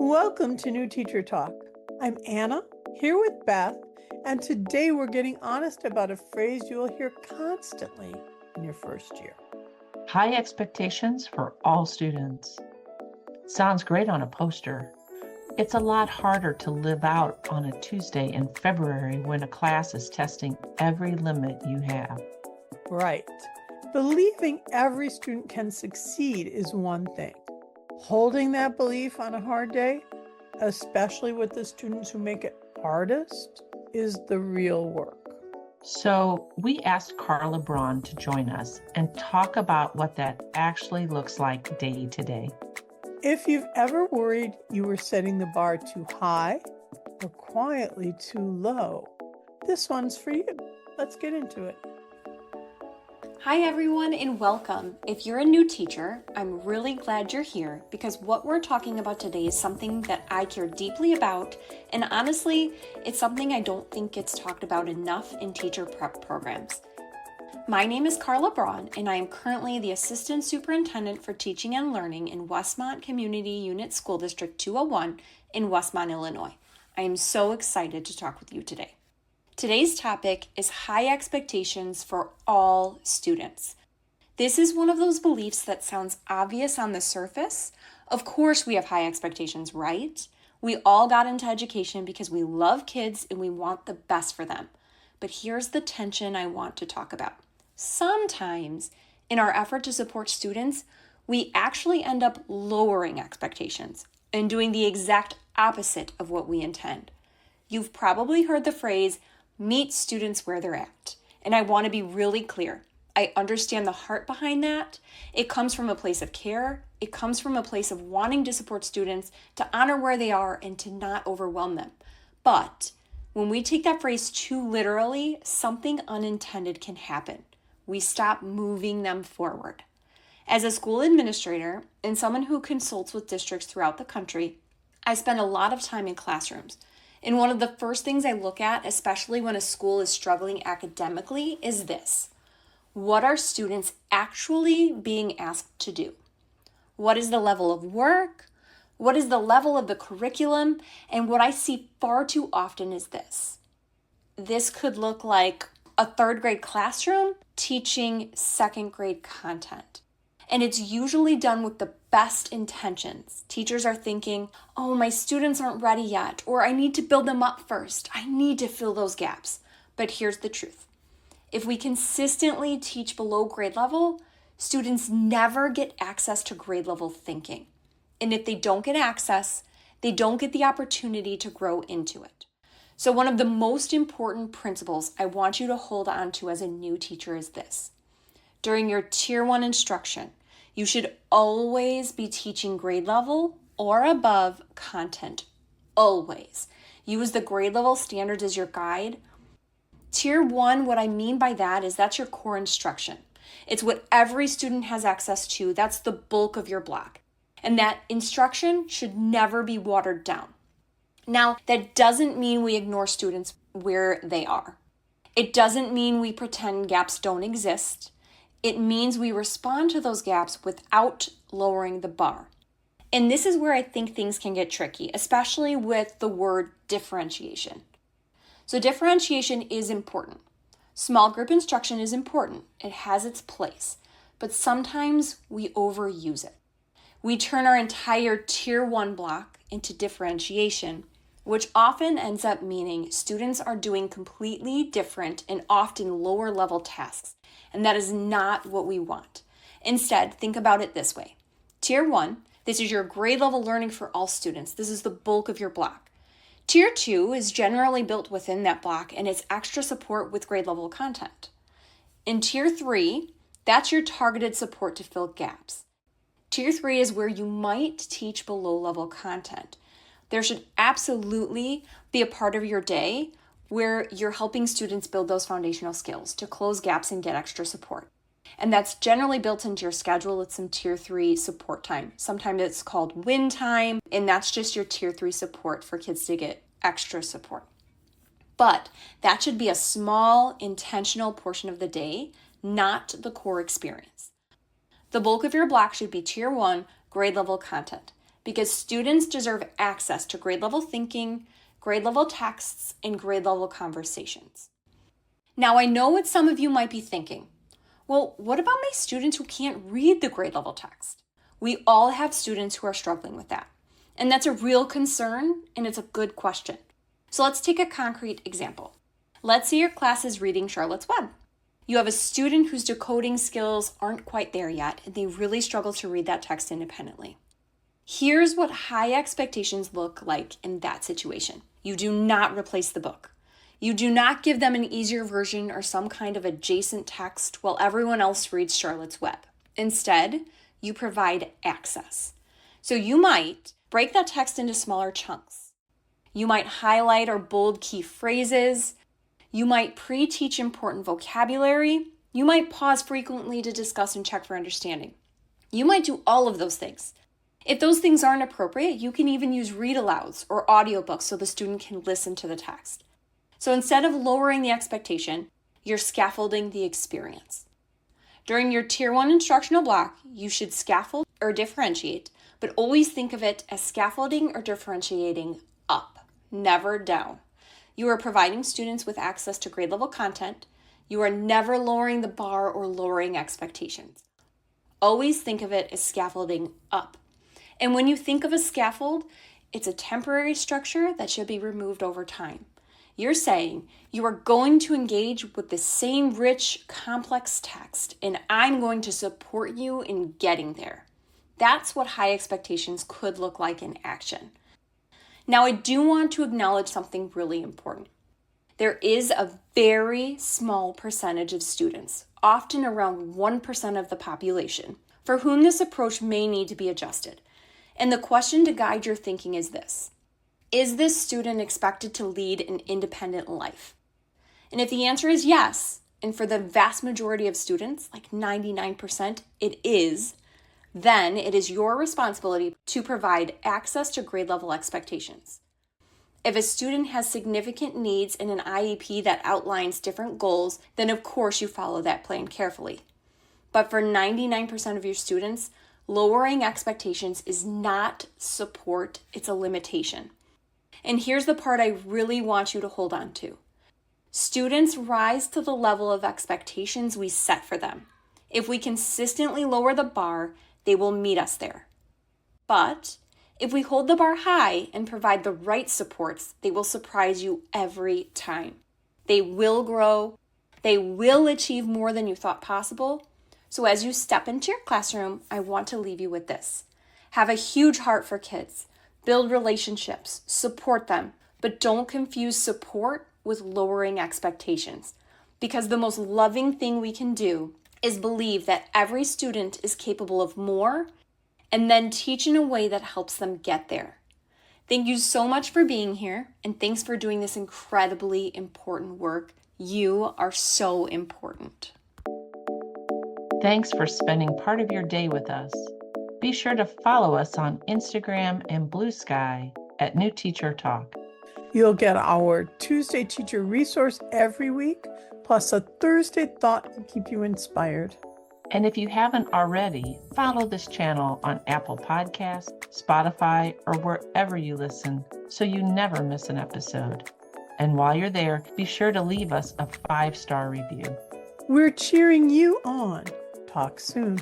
Welcome to New Teacher Talk. I'm Anna, here with Beth, and today we're getting honest about a phrase you will hear constantly in your first year. High expectations for all students. Sounds great on a poster. It's a lot harder to live out on a Tuesday in February when a class is testing every limit you have. Right. Believing every student can succeed is one thing. Holding that belief on a hard day, especially with the students who make it hardest, is the real work. So we asked Carla Braun to join us and talk about what that actually looks like day to day. If you've ever worried you were setting the bar too high or quietly too low, this one's for you. Let's get into it. Hi everyone and welcome. If you're a new teacher, I'm really glad you're here because what we're talking about today is something that I care deeply about, and honestly, it's something I don't think gets talked about enough in teacher prep programs. My name is Carla Braun and I am currently the Assistant Superintendent for Teaching and Learning in Westmont Community Unit School District 201 in Westmont, Illinois. I am so excited to talk with you today. Today's topic is high expectations for all students. This is one of those beliefs that sounds obvious on the surface. Of course, we have high expectations, right? We all got into education because we love kids and we want the best for them. But here's the tension I want to talk about. Sometimes, in our effort to support students, we actually end up lowering expectations and doing the exact opposite of what we intend. You've probably heard the phrase, meet students where they're at. And I want to be really clear. I understand the heart behind that. It comes from a place of care. It comes from a place of wanting to support students, to honor where they are, and to not overwhelm them. But when we take that phrase too literally, something unintended can happen. We stop moving them forward. As a school administrator and someone who consults with districts throughout the country, I spend a lot of time in classrooms. And one of the first things I look at, especially when a school is struggling academically, is this. What are students actually being asked to do? What is the level of work? What is the level of the curriculum? And what I see far too often is this. This could look like a third grade classroom teaching second grade content. And it's usually done with the best intentions. Teachers are thinking, oh, my students aren't ready yet, or I need to build them up first. I need to fill those gaps. But here's the truth. If we consistently teach below grade level, students never get access to grade level thinking. And if they don't get access, they don't get the opportunity to grow into it. So one of the most important principles I want you to hold on to as a new teacher is this. During your Tier 1 instruction, you should always be teaching grade level or above content. Always. Use the grade level standards as your guide. Tier 1, what I mean by that is that's your core instruction. It's what every student has access to. That's the bulk of your block. And that instruction should never be watered down. Now, that doesn't mean we ignore students where they are. It doesn't mean we pretend gaps don't exist. It means we respond to those gaps without lowering the bar. And this is where I think things can get tricky, especially with the word differentiation. So differentiation is important. Small group instruction is important. It has its place. But sometimes we overuse it. We turn our entire Tier 1 block into differentiation, which often ends up meaning students are doing completely different and often lower level tasks. And that is not what we want. Instead, think about it this way. Tier 1, this is your grade level learning for all students. This is the bulk of your block. Tier 2 is generally built within that block and it's extra support with grade level content. In Tier 3, that's your targeted support to fill gaps. Tier 3 is where you might teach below level content. There should absolutely be a part of your day where you're helping students build those foundational skills to close gaps and get extra support. And that's generally built into your schedule. It's some Tier 3 support time. Sometimes it's called win time, and that's just your Tier 3 support for kids to get extra support. But that should be a small, intentional portion of the day, not the core experience. The bulk of your block should be Tier 1 grade level content. because students deserve access to grade level thinking, grade level texts, and grade level conversations. Now, I know what some of you might be thinking. Well, what about my students who can't read the grade level text? We all have students who are struggling with that. And that's a real concern, and it's a good question. So let's take a concrete example. Let's say your class is reading Charlotte's Web. You have a student whose decoding skills aren't quite there yet, and they really struggle to read that text independently. Here's what high expectations look like in that situation. You do not replace the book. You do not give them an easier version or some kind of adjacent text while everyone else reads Charlotte's Web. Instead, you provide access. So you might break that text into smaller chunks. You might highlight or bold key phrases. You might pre-teach important vocabulary. You might pause frequently to discuss and check for understanding. You might do all of those things. If those things aren't appropriate, you can even use read-alouds or audiobooks so the student can listen to the text. So instead of lowering the expectation, you're scaffolding the experience. During your Tier 1 instructional block, you should scaffold or differentiate, but always think of it as scaffolding or differentiating up, never down. You are providing students with access to grade level content. You are never lowering the bar or lowering expectations. Always think of it as scaffolding up. And when you think of a scaffold, it's a temporary structure that should be removed over time. You're saying you are going to engage with the same rich, complex text, and I'm going to support you in getting there. That's what high expectations could look like in action. Now, I do want to acknowledge something really important. There is a very small percentage of students, often around 1% of the population, for whom this approach may need to be adjusted. And the question to guide your thinking is this: is this student expected to lead an independent life? And if the answer is yes, and for the vast majority of students, like 99%, it is, then it is your responsibility to provide access to grade level expectations. If a student has significant needs in an IEP that outlines different goals, then of course you follow that plan carefully. But for 99% of your students, lowering expectations is not support, it's a limitation. And here's the part I really want you to hold on to. Students rise to the level of expectations we set for them. If we consistently lower the bar, they will meet us there. But if we hold the bar high and provide the right supports, they will surprise you every time. They will grow. They will achieve more than you thought possible. So as you step into your classroom, I want to leave you with this. Have a huge heart for kids. Build relationships. Support them. But don't confuse support with lowering expectations. Because the most loving thing we can do is believe that every student is capable of more and then teach in a way that helps them get there. Thank you so much for being here, and thanks for doing this incredibly important work. You are so important. Thanks for spending part of your day with us. Be sure to follow us on Instagram and Blue Sky at New Teacher Talk. You'll get our Tuesday teacher resource every week, plus a Thursday thought to keep you inspired. And if you haven't already, follow this channel on Apple Podcasts, Spotify, or wherever you listen so you never miss an episode. And while you're there, be sure to leave us a 5-star review. We're cheering you on. Talk soon.